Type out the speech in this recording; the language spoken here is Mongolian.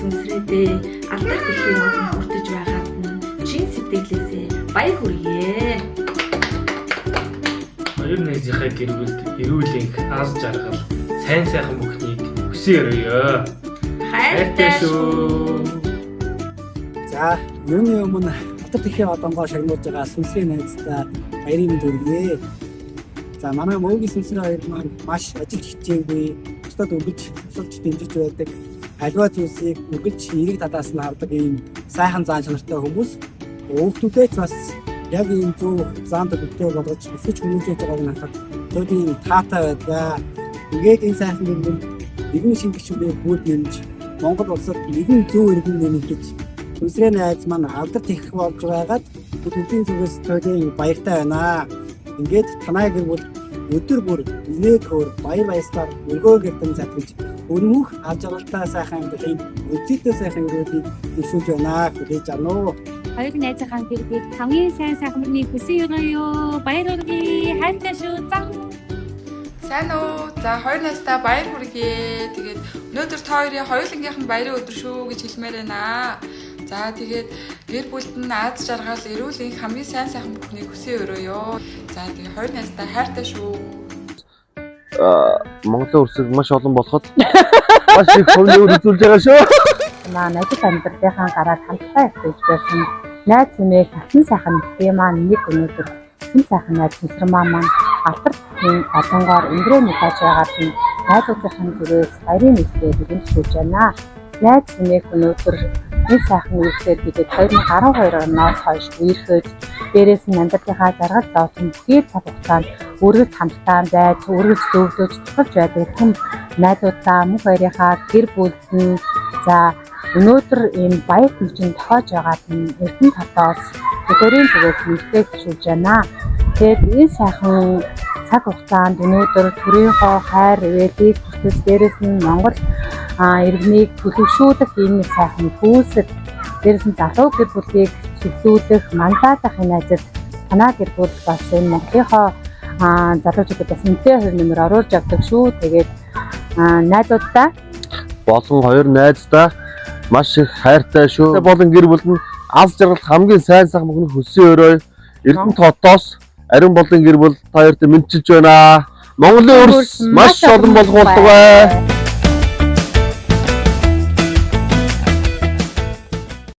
сүнсрээдээ алдар дэлхийн орнд хүртэж байгаад нь чин сэтгэлээсээ баяр хүргэе. Хоёр найзынхаа гэр бүлд эрүүл энх, аз жаргал, сайн сайхан бүхнийг хүсье өрөөё. Хайртай шүү. За, юуны өмнө алдар дэлхийн одонгоо шагнуулж байгаа сүнсрийн найзтай баярын мэнд хүргэе. За, манай мөөгийн сүнсрийн хоёр маань маш ажил хичээгүй, бусдад өгөж, тусалж дэмжиж байдаг. Аливаа зүйлсийг өгөж, эерэг талаас нь хардаг ийм сайхан зан чанартай хүмүүс. Өөртөө ч бас яг ийм зөв заанд өгтөө болгож өсөж хүмүүжиж байгааг нь харахад төвийн таатай байдаг. Ингээд энэ сайхан гэр бүл нэгэн шингэчүүдээ бүгд нэмж Монгол улсад нэгэн зөв иргэн нэмэгдэж сүнсрийн найз маань алдар тэгэх болж байгаад бүдүүгийн зүгээс төвийн баяртай байна. Ингээд танай гэр бүл өдөр бүр инээд хөр баяр баясгаар өргөө гэртэн затгаж өнмөх аж аргалтай сайхан амьдралын өцөдөө сайхан өрөөдийг дэвшүүлж байна. Хүлээж авна уу? Хоёр найзынхаа гэр бүл хамгийн сайн сайхан бүхнийг хүсье өрөөё. Баяр хүргэе. Хайртай шүү. Сайн уу? За хоёр найзтай баяр хүргэе. Тэгээд өнөөдөр та хоёрын хоёулангийнх нь баярын өдөр шүү гэж хэлмээр байна. За тэгээд гэр бүлд нь аз жаргал, эрүүл энх хамгийн сайн сайхан бүхнийг хүсье өрөөё. За тэгээд хоёр найзтай хайртай шүү. Монголын өрсөг маш олон болоход маш их хөвлөөр үзүүлж байгаа шүү. Найзад амьдралынхаа гараад хамтдаа явж байсан найз нэмээ татсан сайхан нөхдөй маань нэг өнөөдөр хэн сайхан найз нөхөр маань алдар дэлхийн одонгоор өнгөрөө мэдээж байгаад нь найзуудын зүрээс баярын мэдээг хүргэж байна. Найз нэмээ өнөөдөр нэг сайхан үеэр бидэд 2012 оноос хойш үерхэж дээрээс нь амьдралынхаа жаргал зовлон бүхий цаг хугацаанд өргөж хамтдаа байж өргөж зөвлөж тусалж байдаг хүм найзуудаа мөнх хоёрынхаа гэр бүлд нь за өнөөдөр энэ баяр хүчинд тоож байгаад нь эрдэнэ татаас өдөрийн зүгээс мэддэг шүүж байна. Тэгээд энэ сайхан цаг хугацаанд өнөөдөр төрийнхөө хайр ивэлийг хүртэл дээрээс нь Монгол иргэнийг төлөвшүүлэх энэ сайхан хүүсэд дээрээс нь залуу гэр бүлийг чиглүүлэх мандатах энэ ажил танаа гэр бүл бас энэ Монголынхоо залуучуудад бас нэмэлт хувь нэмэр оруулж авдаг шүү. Тэгээд найзуудаа Болон хоёр найздаа маш их хайртай шүү. Болон гэр бүл нь аз жаргал хамгийн сайн сайхан бүхнийг хүсье өрөөё. Эрдэнэ хотоос ариун болон гэр бүл та хоёрт мэдчилж байна. Монголын өрс маш олон болох болдог бай.